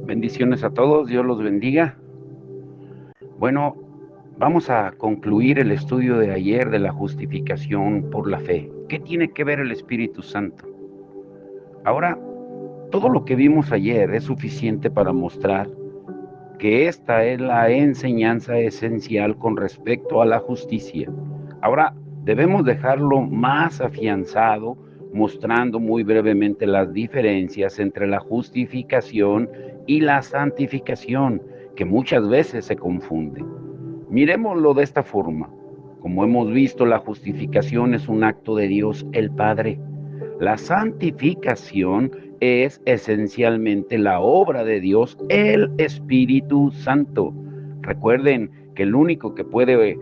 Bendiciones a todos, Dios los bendiga. Bueno, vamos a concluir el estudio de ayer de la justificación por la fe. ¿Qué tiene que ver el Espíritu Santo? Ahora, todo lo que vimos ayer es suficiente para mostrar que esta es la enseñanza esencial con respecto a la justicia. Ahora, debemos dejarlo más afianzado, mostrando muy brevemente las diferencias entre la justificación y la santificación, que muchas veces se confunden. Miremoslo de esta forma. Como hemos visto, la justificación es un acto de Dios el Padre. La santificación es esencialmente la obra de Dios, el Espíritu Santo. Recuerden que el único que puede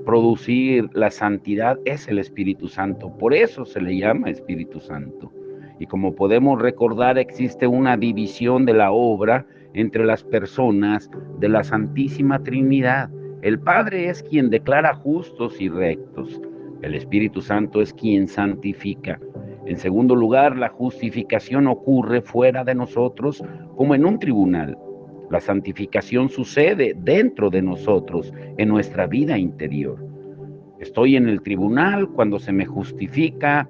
producir la santidad es el Espíritu Santo. Por eso se le llama Espíritu Santo. Y como podemos recordar, existe una división de la obra entre las personas de la Santísima Trinidad. El Padre es quien declara justos y rectos. El Espíritu Santo es quien santifica. En segundo lugar, la justificación ocurre fuera de nosotros, como en un tribunal. La santificación sucede dentro de nosotros, en nuestra vida interior. Estoy en el tribunal cuando se me justifica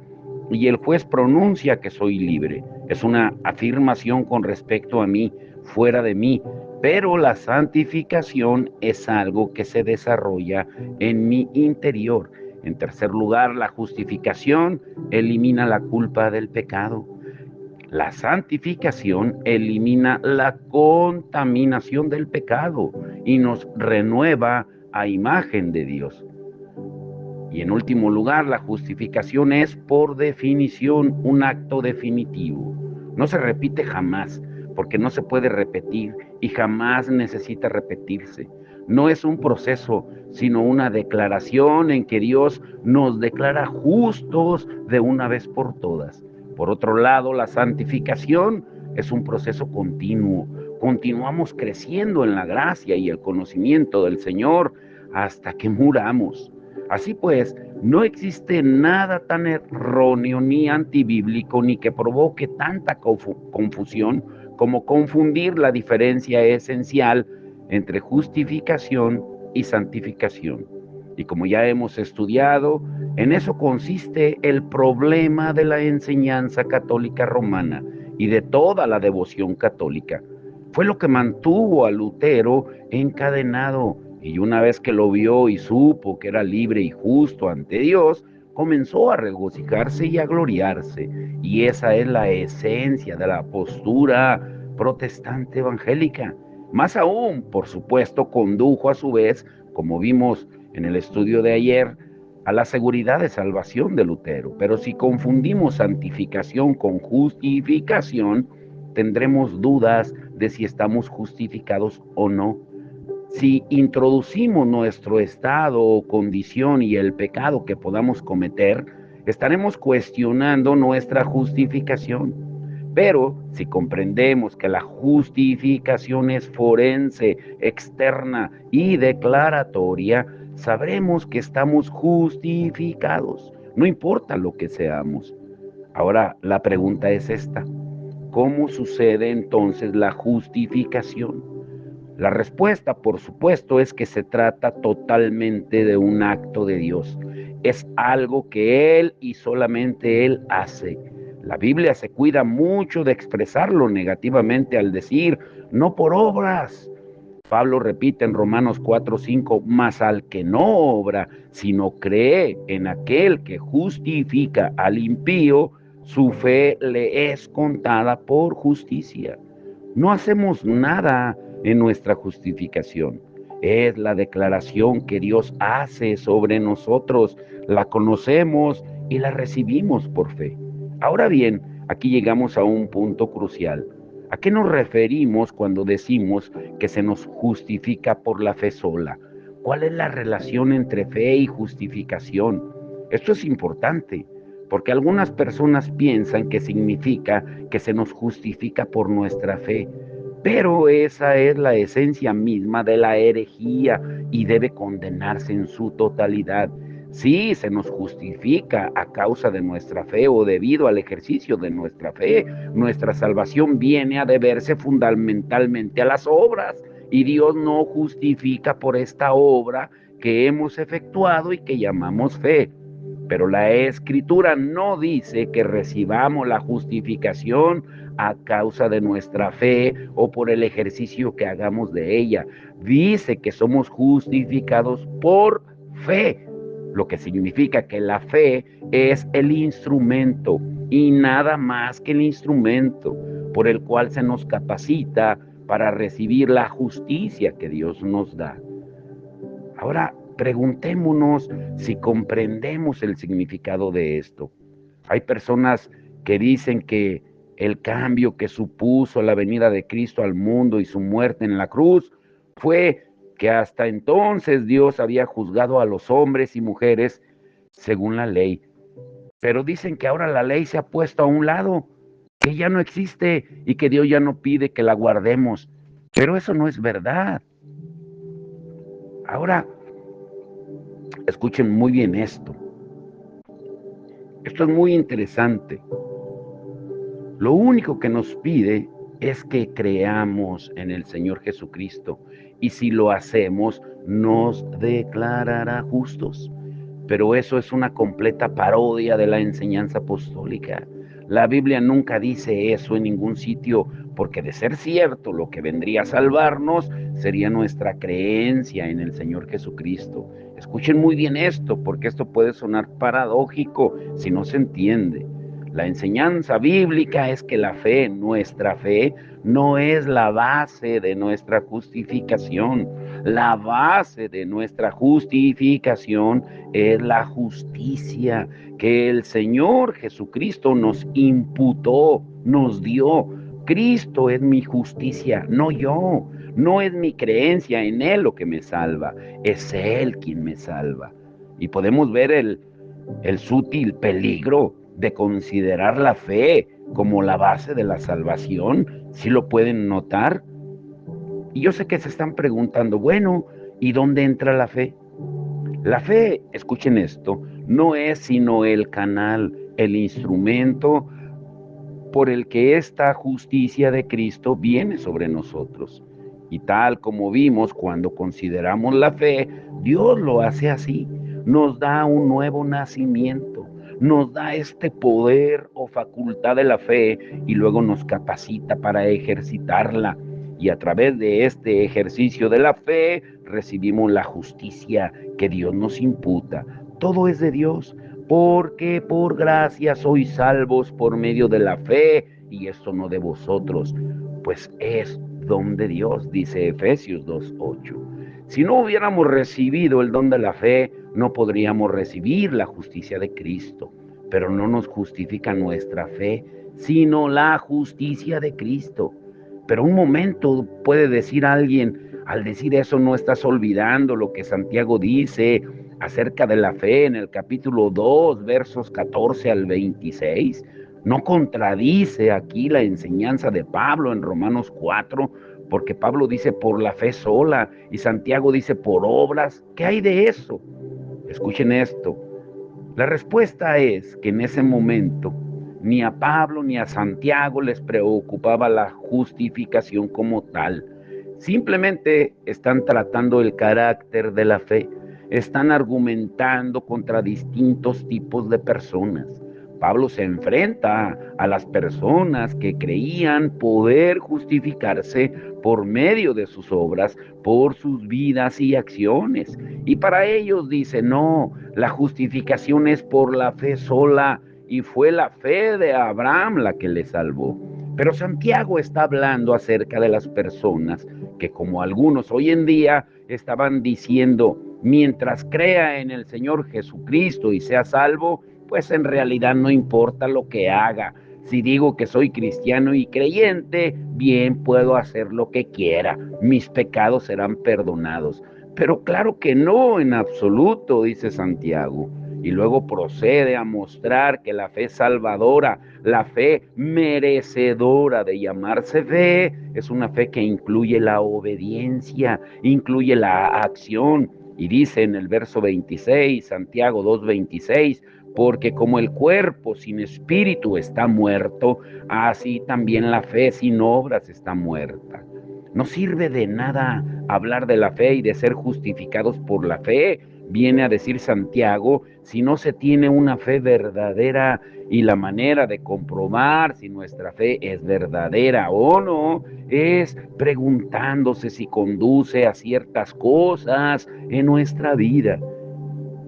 y el juez pronuncia que soy libre. Es una afirmación con respecto a mí, fuera de mí, pero la santificación es algo que se desarrolla en mi interior. En tercer lugar, la justificación elimina la culpa del pecado. La santificación elimina la contaminación del pecado y nos renueva a imagen de Dios. Y en último lugar, la justificación es, por definición, un acto definitivo. No se repite jamás, porque no se puede repetir y jamás necesita repetirse. No es un proceso, sino una declaración en que Dios nos declara justos de una vez por todas. Por otro lado, la santificación es un proceso continuo. Continuamos creciendo en la gracia y el conocimiento del Señor hasta que muramos. Así pues, no existe nada tan erróneo ni antibíblico ni que provoque tanta confusión como confundir la diferencia esencial entre justificación y santificación. Y como ya hemos estudiado, en eso consiste el problema de la enseñanza católica romana y de toda la devoción católica. Fue lo que mantuvo a Lutero encadenado, y una vez que lo vio y supo que era libre y justo ante Dios, comenzó a regocijarse y a gloriarse. Y esa es la esencia de la postura protestante evangélica. Más aún, por supuesto, condujo a su vez, como vimos en el estudio de ayer, a la seguridad de salvación de Lutero. Pero si confundimos santificación con justificación, tendremos dudas de si estamos justificados o no. Si introducimos nuestro estado o condición y el pecado que podamos cometer, estaremos cuestionando nuestra justificación. Pero si comprendemos que la justificación es forense, externa y declaratoria, sabremos que estamos justificados, no importa lo que seamos. Ahora, la pregunta es esta: ¿cómo sucede entonces la justificación? La respuesta, por supuesto, es que se trata totalmente de un acto de Dios. Es algo que Él y solamente Él hace. La Biblia se cuida mucho de expresarlo negativamente al decir, no por obras. Pablo repite en Romanos 4:5, mas al que no obra, sino cree en aquel que justifica al impío, su fe le es contada por justicia. No hacemos nada en nuestra justificación. Es la declaración que Dios hace sobre nosotros. La conocemos y la recibimos por fe. Ahora bien, aquí llegamos a un punto crucial. ¿A qué nos referimos cuando decimos que se nos justifica por la fe sola? ¿Cuál es la relación entre fe y justificación? Esto es importante, porque algunas personas piensan que significa que se nos justifica por nuestra fe, pero esa es la esencia misma de la herejía y debe condenarse en su totalidad. Sí, se nos justifica a causa de nuestra fe o debido al ejercicio de nuestra fe. Nuestra salvación viene a deberse fundamentalmente a las obras y Dios no justifica por esta obra que hemos efectuado y que llamamos fe. Pero la Escritura no dice que recibamos la justificación a causa de nuestra fe o por el ejercicio que hagamos de ella. Dice que somos justificados por fe, lo que significa que la fe es el instrumento y nada más que el instrumento por el cual se nos capacita para recibir la justicia que Dios nos da. Ahora, preguntémonos si comprendemos el significado de esto. Hay personas que dicen que el cambio que supuso la venida de Cristo al mundo y su muerte en la cruz fue que hasta entonces Dios había juzgado a los hombres y mujeres según la ley. Pero dicen que ahora la ley se ha puesto a un lado, que ya no existe y que Dios ya no pide que la guardemos. Pero eso no es verdad. Ahora, escuchen muy bien esto. Esto es muy interesante. Lo único que nos pide es que creamos en el Señor Jesucristo y si lo hacemos nos declarará justos. Pero eso es una completa parodia de la enseñanza apostólica. La Biblia nunca dice eso en ningún sitio, porque de ser cierto, lo que vendría a salvarnos sería nuestra creencia en el Señor Jesucristo. Escuchen muy bien esto, porque esto puede sonar paradójico si no se entiende. La enseñanza bíblica es que la fe, nuestra fe, no es la base de nuestra justificación. La base de nuestra justificación es la justicia que el Señor Jesucristo nos imputó, nos dio. Cristo es mi justicia, no yo. No es mi creencia en Él lo que me salva, es Él quien me salva. Y podemos ver el sutil peligro de considerar la fe como la base de la salvación. ¿Sí lo pueden notar? Y yo sé que se están preguntando, bueno, ¿y dónde entra la fe? La fe, escuchen esto, no es sino el canal, el instrumento por el que esta justicia de Cristo viene sobre nosotros. Y tal como vimos cuando consideramos la fe, Dios lo hace así, nos da un nuevo nacimiento, nos da este poder o facultad de la fe y luego nos capacita para ejercitarla. Y a través de este ejercicio de la fe recibimos la justicia que Dios nos imputa. Todo es de Dios, porque por gracia sois salvos por medio de la fe, y esto no de vosotros, pues es don de Dios, dice Efesios 2:8. Si no hubiéramos recibido el don de la fe, no podríamos recibir la justicia de Cristo, pero no nos justifica nuestra fe, sino la justicia de Cristo. Pero un momento puede decir alguien, al decir eso no estás olvidando lo que Santiago dice acerca de la fe en el capítulo 2, versos 14 al 26. No contradice aquí la enseñanza de Pablo en Romanos 4, porque Pablo dice por la fe sola y Santiago dice por obras. ¿Qué hay de eso? Escuchen esto. La respuesta es que en ese momento ni a Pablo ni a Santiago les preocupaba la justificación como tal. Simplemente están tratando el carácter de la fe, están argumentando contra distintos tipos de personas. Pablo se enfrenta a las personas que creían poder justificarse por medio de sus obras, por sus vidas y acciones. Y para ellos dice, no, la justificación es por la fe sola y fue la fe de Abraham la que le salvó. Pero Santiago está hablando acerca de las personas que, como algunos hoy en día, estaban diciendo, mientras crea en el Señor Jesucristo y sea salvo, pues en realidad no importa lo que haga. Si digo que soy cristiano y creyente, bien puedo hacer lo que quiera, mis pecados serán perdonados. Pero claro que no, en absoluto, dice Santiago. Y luego procede a mostrar que la fe salvadora, la fe merecedora de llamarse fe, es una fe que incluye la obediencia, incluye la acción. Y dice en el verso 26, Santiago 2:26, porque como el cuerpo sin espíritu está muerto, así también la fe sin obras está muerta. No sirve de nada hablar de la fe y de ser justificados por la fe, viene a decir Santiago, si no se tiene una fe verdadera. Y la manera de comprobar si nuestra fe es verdadera o no es preguntándose si conduce a ciertas cosas en nuestra vida.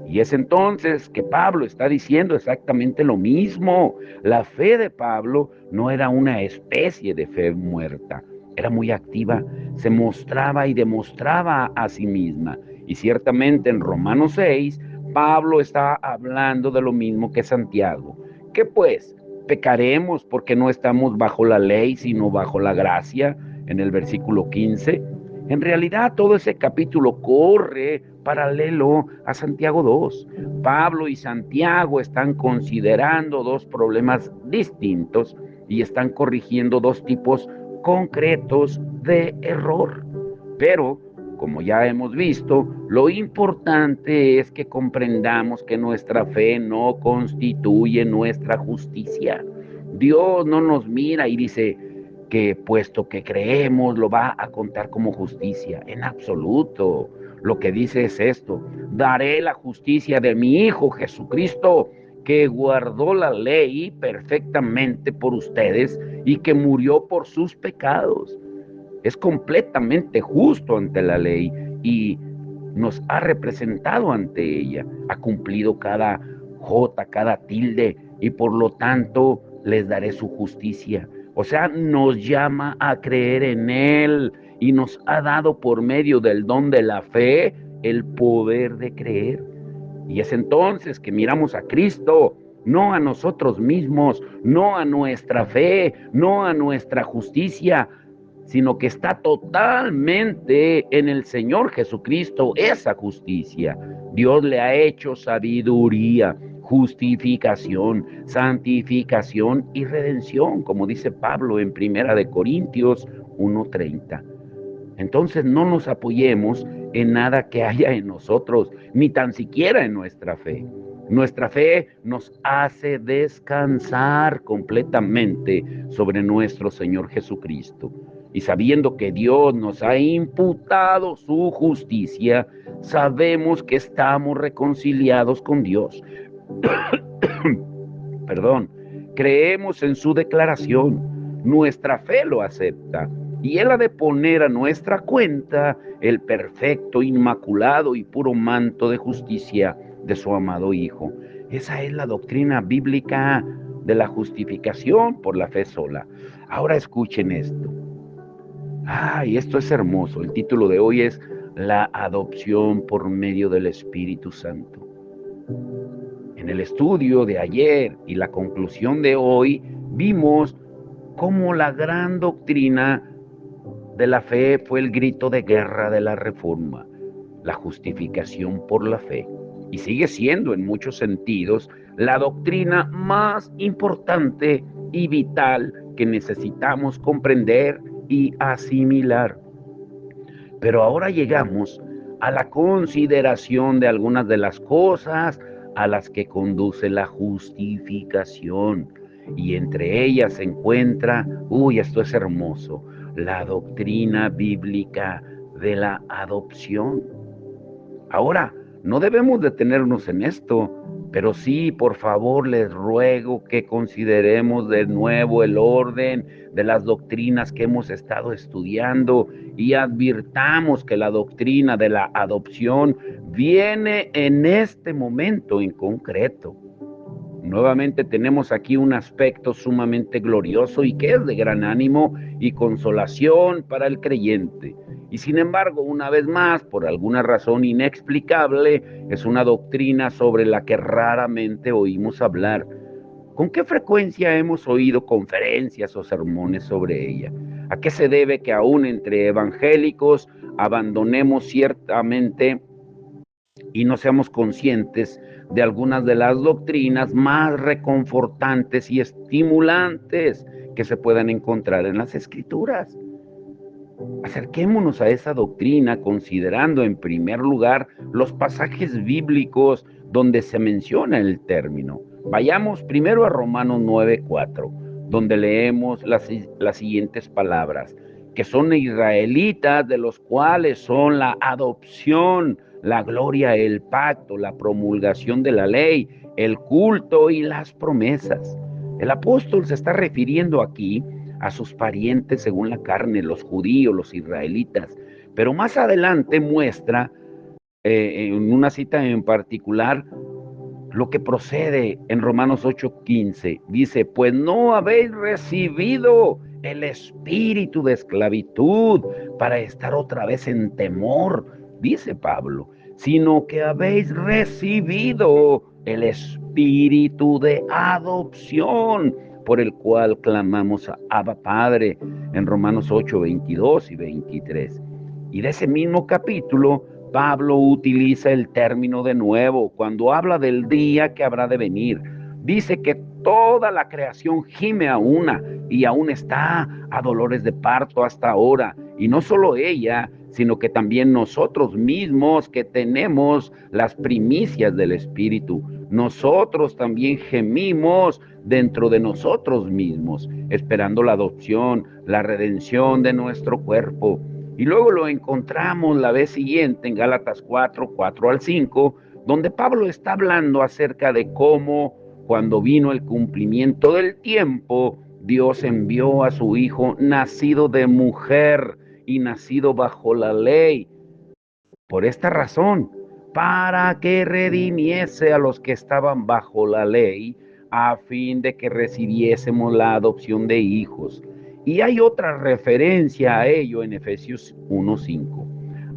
Y es entonces que Pablo está diciendo exactamente lo mismo. La fe de Pablo no era una especie de fe muerta, era muy activa, se mostraba y demostraba a sí misma. Y ciertamente en Romanos 6, Pablo está hablando de lo mismo que Santiago. ¿Qué pues? ¿Pecaremos porque no estamos bajo la ley, sino bajo la gracia? En el versículo 15. En realidad todo ese capítulo corre paralelo a Santiago 2. Pablo y Santiago están considerando dos problemas distintos y están corrigiendo dos tipos concretos de error. Pero, como ya hemos visto, lo importante es que comprendamos que nuestra fe no constituye nuestra justicia. Dios no nos mira y dice que puesto que creemos lo va a contar como justicia. En absoluto. Lo que dice es esto: daré la justicia de mi Hijo Jesucristo, que guardó la ley perfectamente por ustedes y que murió por sus pecados. Es completamente justo ante la ley y nos ha representado ante ella. Ha cumplido cada jota, cada tilde, y por lo tanto les daré su justicia. O sea, nos llama a creer en Él y nos ha dado por medio del don de la fe el poder de creer. Y es entonces que miramos a Cristo, no a nosotros mismos, no a nuestra fe, no a nuestra justicia, sino que está totalmente en el Señor Jesucristo esa justicia. Dios le ha hecho sabiduría, justificación, santificación y redención, como dice Pablo en 1 Corintios 1:30. Entonces no nos apoyemos en nada que haya en nosotros, ni tan siquiera en nuestra fe. Nuestra fe nos hace descansar completamente sobre nuestro Señor Jesucristo. Y sabiendo que Dios nos ha imputado su justicia, sabemos que estamos reconciliados con Dios. Perdón, creemos en su declaración, nuestra fe lo acepta y Él ha de poner a nuestra cuenta el perfecto, inmaculado y puro manto de justicia de su amado Hijo. Esa es la doctrina bíblica de la justificación por la fe sola. Ahora escuchen esto. Y esto es hermoso. El título de hoy es La adopción por medio del Espíritu Santo. En el estudio de ayer y la conclusión de hoy, vimos cómo la gran doctrina de la fe fue el grito de guerra de la Reforma, la justificación por la fe. Y sigue siendo en muchos sentidos la doctrina más importante y vital que necesitamos comprender y asimilar. Pero ahora llegamos a la consideración de algunas de las cosas a las que conduce la justificación. Y entre ellas se encuentra, esto es hermoso, la doctrina bíblica de la adopción. Ahora, no debemos detenernos en esto, pero sí, por favor, les ruego que consideremos de nuevo el orden de las doctrinas que hemos estado estudiando y advirtamos que la doctrina de la adopción viene en este momento en concreto. Nuevamente tenemos aquí un aspecto sumamente glorioso y que es de gran ánimo y consolación para el creyente. Y sin embargo, una vez más, por alguna razón inexplicable, es una doctrina sobre la que raramente oímos hablar. ¿Con qué frecuencia hemos oído conferencias o sermones sobre ella? ¿A qué se debe que aún entre evangélicos abandonemos ciertamente y no seamos conscientes de algunas de las doctrinas más reconfortantes y estimulantes que se puedan encontrar en las Escrituras? Acerquémonos a esa doctrina considerando en primer lugar los pasajes bíblicos donde se menciona el término. Vayamos primero a Romanos 9:4, donde leemos las siguientes palabras, que son israelitas, de los cuales son la adopción, la gloria, el pacto, la promulgación de la ley, el culto y las promesas. El apóstol se está refiriendo aquí a sus parientes según la carne, los judíos, los israelitas. Pero más adelante muestra, en una cita en particular, lo que procede en Romanos 8:15. Dice, pues no habéis recibido el espíritu de esclavitud para estar otra vez en temor, dice Pablo, sino que habéis recibido el espíritu de adopción, por el cual clamamos a Abba Padre, en Romanos 8:22 y 23. Y de ese mismo capítulo, Pablo utiliza el término de nuevo cuando habla del día que habrá de venir. Dice que toda la creación gime a una y aún está a dolores de parto hasta ahora. Y no solo ella, sino que también nosotros mismos que tenemos las primicias del Espíritu. Nosotros también gemimos dentro de nosotros mismos, esperando la adopción, la redención de nuestro cuerpo. Y luego lo encontramos la vez siguiente en Gálatas 4:4-5, donde Pablo está hablando acerca de cómo cuando vino el cumplimiento del tiempo, Dios envió a su Hijo nacido de mujer y nacido bajo la ley. Por esta razón, para que redimiese a los que estaban bajo la ley, a fin de que recibiésemos la adopción de hijos. Y hay otra referencia a ello en Efesios 1:5,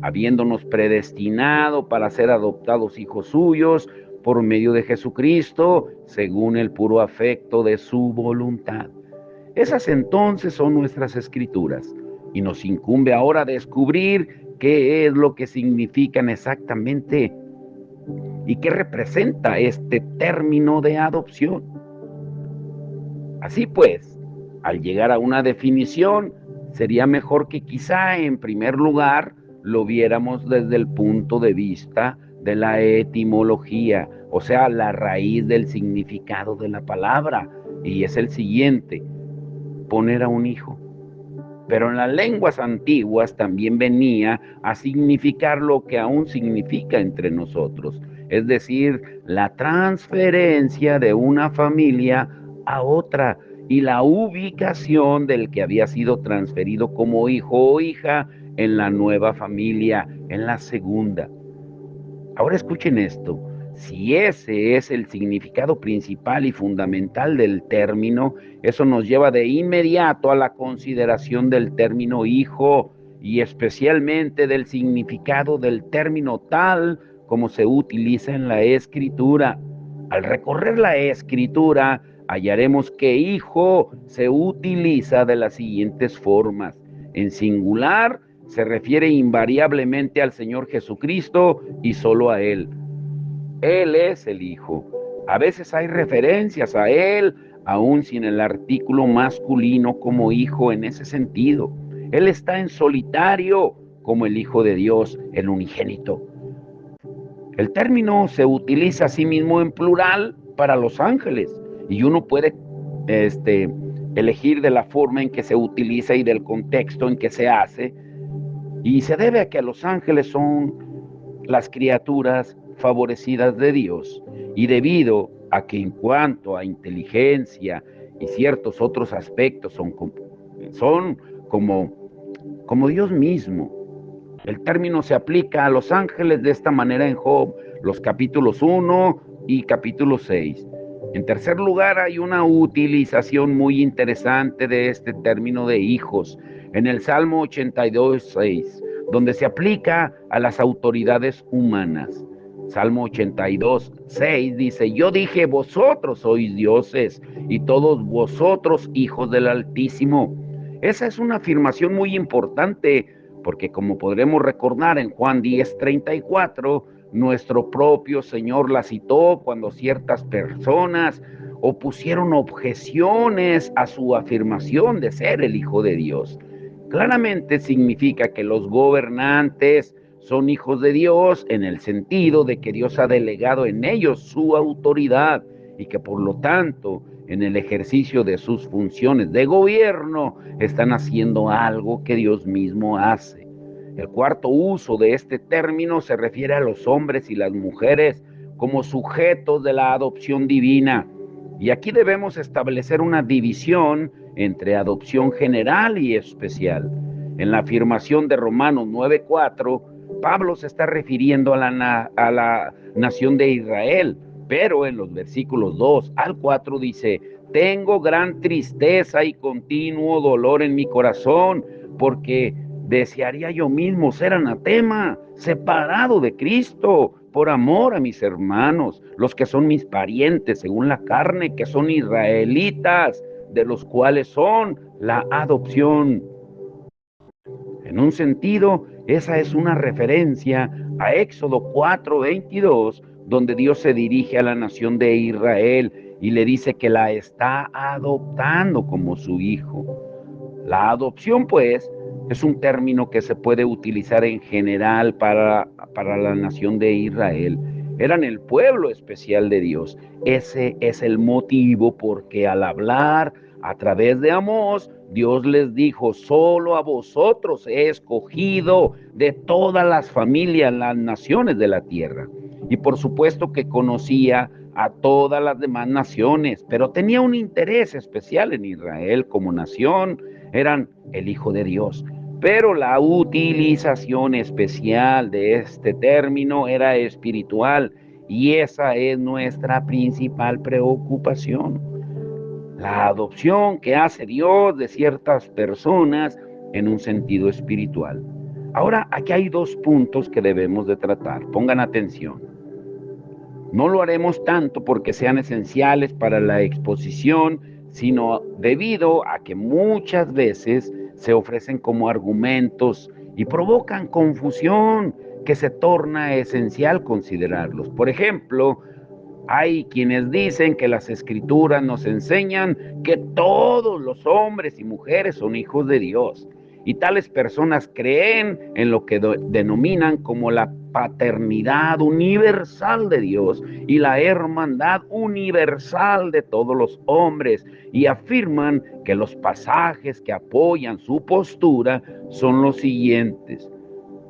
habiéndonos predestinado para ser adoptados hijos suyos por medio de Jesucristo, según el puro afecto de su voluntad. Esas entonces son nuestras escrituras, y nos incumbe ahora descubrir qué es lo que significan exactamente y qué representa este término de adopción. Así pues, al llegar a una definición, sería mejor que quizá en primer lugar lo viéramos desde el punto de vista de la etimología, o sea, la raíz del significado de la palabra, y es el siguiente: poner a un hijo. Pero en las lenguas antiguas también venía a significar lo que aún significa entre nosotros, es decir, la transferencia de una familia a otra y la ubicación del que había sido transferido como hijo o hija en la nueva familia, en la segunda. Ahora escuchen esto. Si ese es el significado principal y fundamental del término, eso nos lleva de inmediato a la consideración del término hijo y especialmente del significado del término tal como se utiliza en la Escritura. Al recorrer la Escritura, hallaremos que hijo se utiliza de las siguientes formas. En singular, se refiere invariablemente al Señor Jesucristo y solo a Él. Él es el Hijo. A veces hay referencias a Él, aún sin el artículo masculino como hijo en ese sentido. Él está en solitario como el Hijo de Dios, el unigénito. El término se utiliza asimismo en plural para los ángeles y uno puede elegir de la forma en que se utiliza y del contexto en que se hace, y se debe a que los ángeles son las criaturas favorecidas de Dios, y debido a que en cuanto a inteligencia y ciertos otros aspectos son como Dios mismo. El término se aplica a los ángeles de esta manera en Job, los capítulos 1 y capítulo 6. En tercer lugar, hay una utilización muy interesante de este término de hijos en el Salmo 82:6, donde se aplica a las autoridades humanas. Salmo 82:6 dice: yo dije, vosotros sois dioses y todos vosotros hijos del Altísimo. Esa es una afirmación muy importante, porque como podremos recordar en Juan 10:34, nuestro propio Señor la citó cuando ciertas personas opusieron objeciones a su afirmación de ser el Hijo de Dios. Claramente significa que los gobernantes son hijos de Dios en el sentido de que Dios ha delegado en ellos su autoridad y que por lo tanto en el ejercicio de sus funciones de gobierno están haciendo algo que Dios mismo hace. El cuarto uso de este término se refiere a los hombres y las mujeres como sujetos de la adopción divina. Y aquí debemos establecer una división entre adopción general y especial. En la afirmación de Romanos 9:4, Pablo se está refiriendo a la nación de Israel, pero en los versículos 2 al 4 dice: tengo gran tristeza y continuo dolor en mi corazón, porque desearía yo mismo ser anatema, separado de Cristo, por amor a mis hermanos, los que son mis parientes según la carne, que son israelitas, de los cuales son la adopción. En un sentido, esa es una referencia a Éxodo 4:22, donde Dios se dirige a la nación de Israel y le dice que la está adoptando como su hijo. La adopción, pues, es un término que se puede utilizar en general para la nación de Israel. Eran el pueblo especial de Dios. Ese es el motivo porque al hablar a través de Amós, Dios les dijo: solo a vosotros he escogido de todas las familias, las naciones de la tierra. Y por supuesto que conocía a todas las demás naciones, pero tenía un interés especial en Israel como nación. Eran el Hijo de Dios. Pero la utilización especial de este término era espiritual, y esa es nuestra principal preocupación. La adopción que hace Dios de ciertas personas en un sentido espiritual. Ahora, aquí hay dos puntos que debemos de tratar. Pongan atención. No lo haremos tanto porque sean esenciales para la exposición, sino debido a que muchas veces se ofrecen como argumentos y provocan confusión que se torna esencial considerarlos. Por ejemplo, hay quienes dicen que las escrituras nos enseñan que todos los hombres y mujeres son hijos de Dios. Y tales personas creen en lo que denominan como la paternidad universal de Dios y la hermandad universal de todos los hombres, y afirman que los pasajes que apoyan su postura son los siguientes.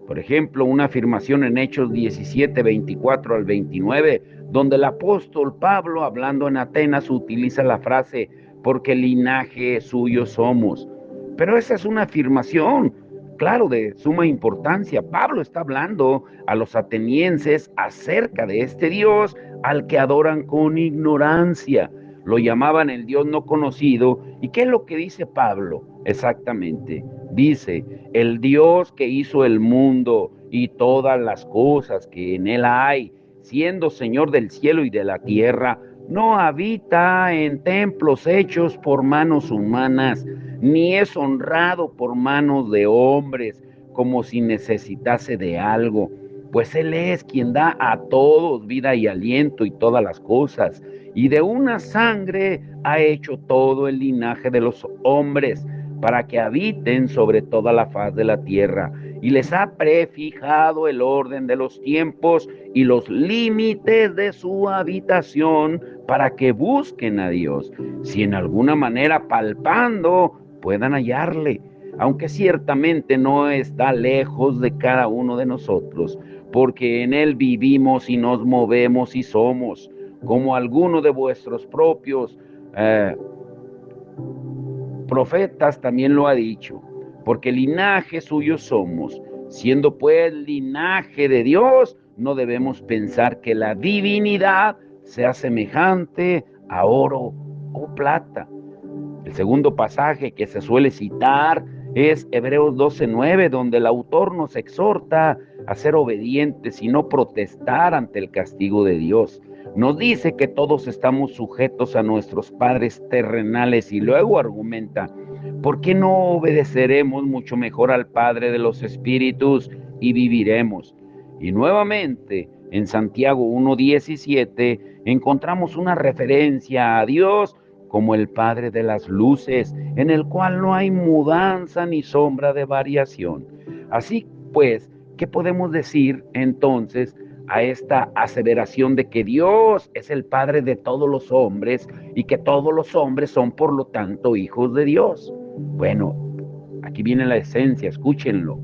Por ejemplo, una afirmación en Hechos 17:24 al 29, donde el apóstol Pablo, hablando en Atenas, utiliza la frase: porque linaje suyo somos. Pero esa es una afirmación, claro, de suma importancia. Pablo está hablando a los atenienses acerca de este Dios al que adoran con ignorancia. Lo llamaban el Dios no conocido. ¿Y qué es lo que dice Pablo? Exactamente. Dice: el Dios que hizo el mundo y todas las cosas que en él hay, siendo Señor del cielo y de la tierra, no habita en templos hechos por manos humanas, ni es honrado por manos de hombres, como si necesitase de algo, pues Él es quien da a todos vida y aliento y todas las cosas, y de una sangre ha hecho todo el linaje de los hombres, para que habiten sobre toda la faz de la tierra, y les ha prefijado el orden de los tiempos y los límites de su habitación, para que busquen a Dios, si en alguna manera palpando puedan hallarle, aunque ciertamente no está lejos de cada uno de nosotros, porque en Él vivimos y nos movemos y somos, como alguno de vuestros propios profetas también lo ha dicho, porque linaje suyo somos. Siendo pues linaje de Dios, no debemos pensar que la divinidad sea semejante a oro o plata. El segundo pasaje que se suele citar es Hebreos 12:9, donde el autor nos exhorta a ser obedientes y no protestar ante el castigo de Dios. Nos dice que todos estamos sujetos a nuestros padres terrenales, y luego argumenta: ¿por qué no obedeceremos mucho mejor al Padre de los Espíritus y viviremos? Y nuevamente, en Santiago 1:17, encontramos una referencia a Dios como el Padre de las luces, en el cual no hay mudanza ni sombra de variación. Así pues, ¿qué podemos decir entonces a esta aseveración de que Dios es el Padre de todos los hombres y que todos los hombres son por lo tanto hijos de Dios? Bueno, aquí viene la esencia, escúchenlo.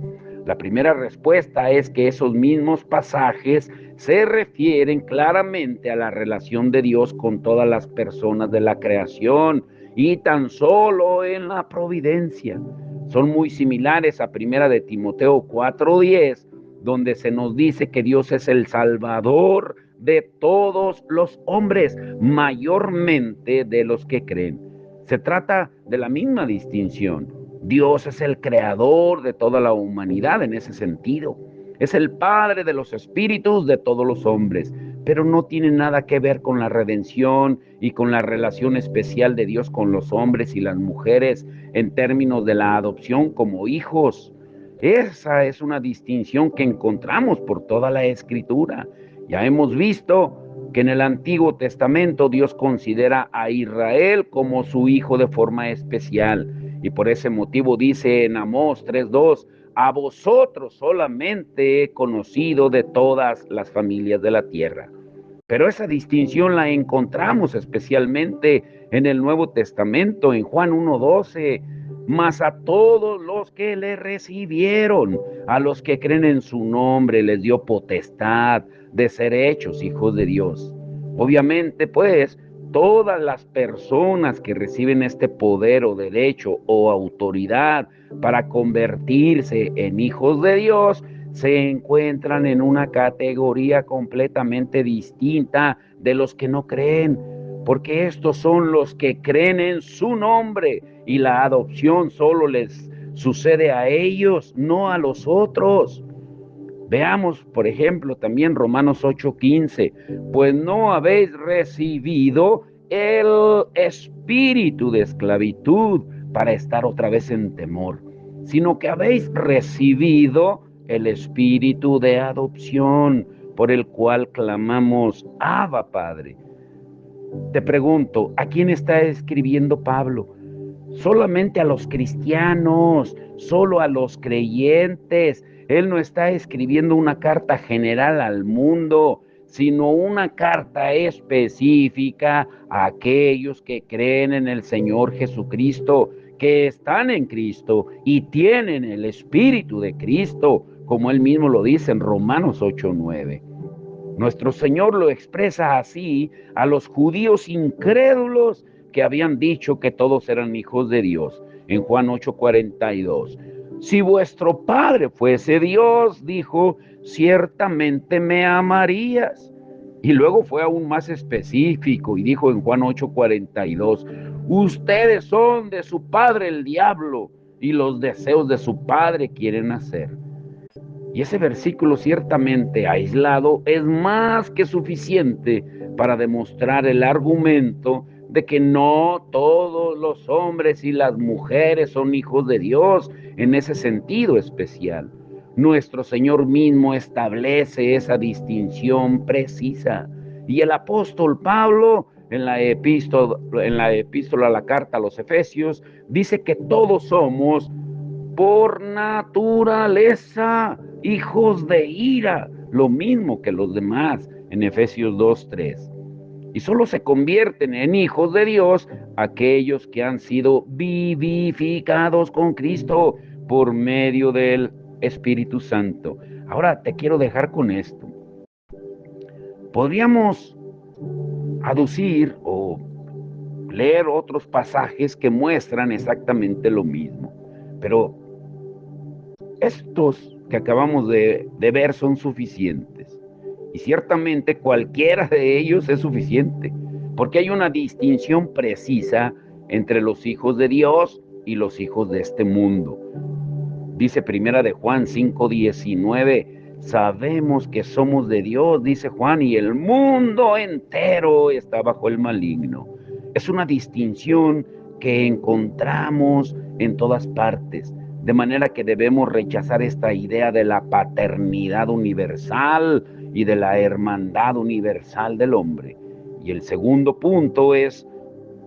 La primera respuesta es que esos mismos pasajes se refieren claramente a la relación de Dios con todas las personas de la creación y tan solo en la providencia. Son muy similares a Primera de Timoteo 4:10, donde se nos dice que Dios es el Salvador de todos los hombres, mayormente de los que creen. Se trata de la misma distinción. Dios es el creador de toda la humanidad en ese sentido. Es el Padre de los espíritus de todos los hombres, pero no tiene nada que ver con la redención y con la relación especial de Dios con los hombres y las mujeres en términos de la adopción como hijos. Esa es una distinción que encontramos por toda la Escritura. Ya hemos visto que en el Antiguo Testamento Dios considera a Israel como su hijo de forma especial. Y por ese motivo dice en Amós 3:2, a vosotros solamente he conocido de todas las familias de la tierra. Pero esa distinción la encontramos especialmente en el Nuevo Testamento, en Juan 1:12. Mas a todos los que le recibieron, a los que creen en su nombre, les dio potestad de ser hechos hijos de Dios. Obviamente, pues, todas las personas que reciben este poder o derecho o autoridad para convertirse en hijos de Dios se encuentran en una categoría completamente distinta de los que no creen, porque estos son los que creen en su nombre y la adopción solo les sucede a ellos, no a los otros. Veamos, por ejemplo, también Romanos 8:15, pues no habéis recibido el espíritu de esclavitud para estar otra vez en temor, sino que habéis recibido el espíritu de adopción, por el cual clamamos, Abba, Padre. Te pregunto, ¿a quién está escribiendo Pablo? Solamente a los cristianos, solo a los creyentes. Él no está escribiendo una carta general al mundo, sino una carta específica a aquellos que creen en el Señor Jesucristo, que están en Cristo y tienen el Espíritu de Cristo, como él mismo lo dice en Romanos 8:9. Nuestro Señor lo expresa así a los judíos incrédulos que habían dicho que todos eran hijos de Dios. En Juan 8:42. Si vuestro Padre fuese Dios, dijo, ciertamente me amarías. Y luego fue aún más específico y dijo en Juan 8:42, ustedes son de su padre el diablo y los deseos de su padre quieren hacer. Y ese versículo ciertamente aislado es más que suficiente para demostrar el argumento de que no todos los hombres y las mujeres son hijos de Dios en ese sentido especial. Nuestro Señor mismo establece esa distinción precisa. Y el apóstol Pablo, en la epístola a la carta a los Efesios, dice que todos somos por naturaleza hijos de ira, lo mismo que los demás en Efesios 2:3. Y solo se convierten en hijos de Dios aquellos que han sido vivificados con Cristo por medio del Espíritu Santo. Ahora te quiero dejar con esto. Podríamos aducir o leer otros pasajes que muestran exactamente lo mismo, pero estos que acabamos de ver son suficientes. Y ciertamente cualquiera de ellos es suficiente, porque hay una distinción precisa entre los hijos de Dios y los hijos de este mundo. Dice Primera de Juan 5:19, sabemos que somos de Dios, dice Juan, y el mundo entero está bajo el maligno. Es una distinción que encontramos en todas partes, de manera que debemos rechazar esta idea de la paternidad universal y de la hermandad universal del hombre. Y el segundo punto es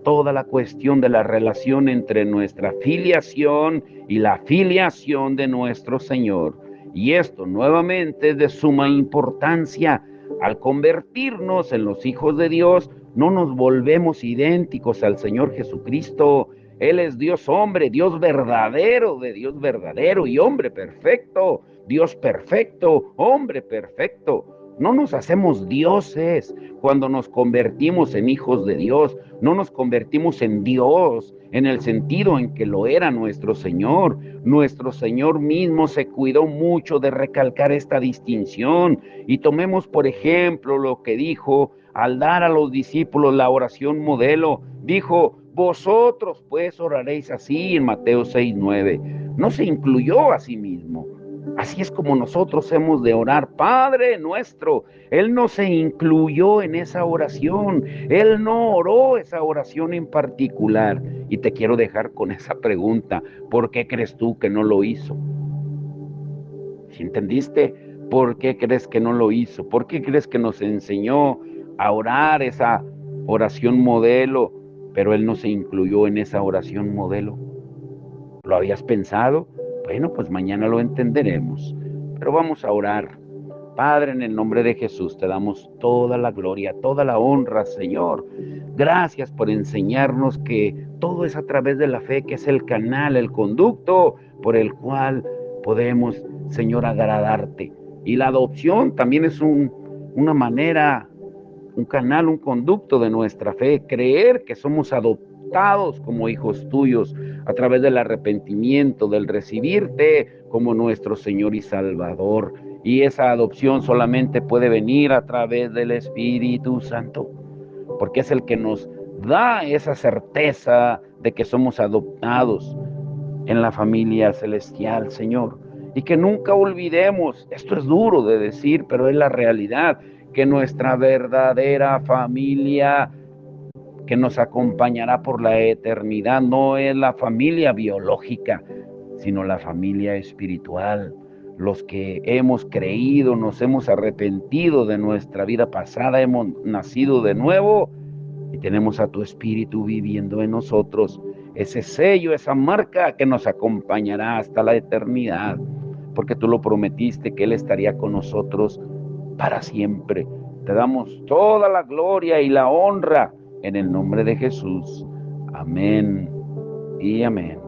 toda la cuestión de la relación entre nuestra filiación y la filiación de nuestro Señor. Y esto nuevamente es de suma importancia. Al convertirnos en los hijos de Dios, no nos volvemos idénticos al Señor Jesucristo. Él es Dios hombre, Dios verdadero, de Dios verdadero y hombre perfecto, Dios perfecto, hombre perfecto. No nos hacemos dioses cuando nos convertimos en hijos de Dios, no nos convertimos en Dios en el sentido en que lo era nuestro Señor. Nuestro Señor mismo se cuidó mucho de recalcar esta distinción. Y tomemos por ejemplo lo que dijo al dar a los discípulos la oración modelo. Dijo: vosotros pues oraréis así, en Mateo 6:9. No se incluyó a sí mismo. Así es como nosotros hemos de orar: Padre nuestro. Él no se incluyó en esa oración. Él no oró esa oración en particular. Y te quiero dejar con esa pregunta: ¿por qué crees tú que no lo hizo? ¿Sí entendiste? ¿Por qué crees que no lo hizo? ¿Por qué crees que nos enseñó a orar esa oración modelo, pero él no se incluyó en esa oración modelo? ¿Lo habías pensado? Bueno, pues mañana lo entenderemos. Pero vamos a orar. Padre, en el nombre de Jesús, te damos toda la gloria, toda la honra, Señor. Gracias por enseñarnos que todo es a través de la fe, que es el canal, el conducto por el cual podemos, Señor, agradarte. Y la adopción también es una manera, un canal, un conducto de nuestra fe. Creer que somos adoptados como hijos tuyos a través del arrepentimiento, del recibirte como nuestro Señor y Salvador. Y esa adopción solamente puede venir a través del Espíritu Santo, porque es el que nos da esa certeza de que somos adoptados en la familia celestial, Señor. Y que nunca olvidemos, esto es duro de decir, pero es la realidad, que nuestra verdadera familia que nos acompañará por la eternidad no es la familia biológica, sino la familia espiritual. Los que hemos creído, nos hemos arrepentido de nuestra vida pasada, hemos nacido de nuevo y tenemos a tu Espíritu viviendo en nosotros, ese sello, esa marca que nos acompañará hasta la eternidad, porque tú lo prometiste que Él estaría con nosotros para siempre. Te damos toda la gloria y la honra en el nombre de Jesús. Amén y amén.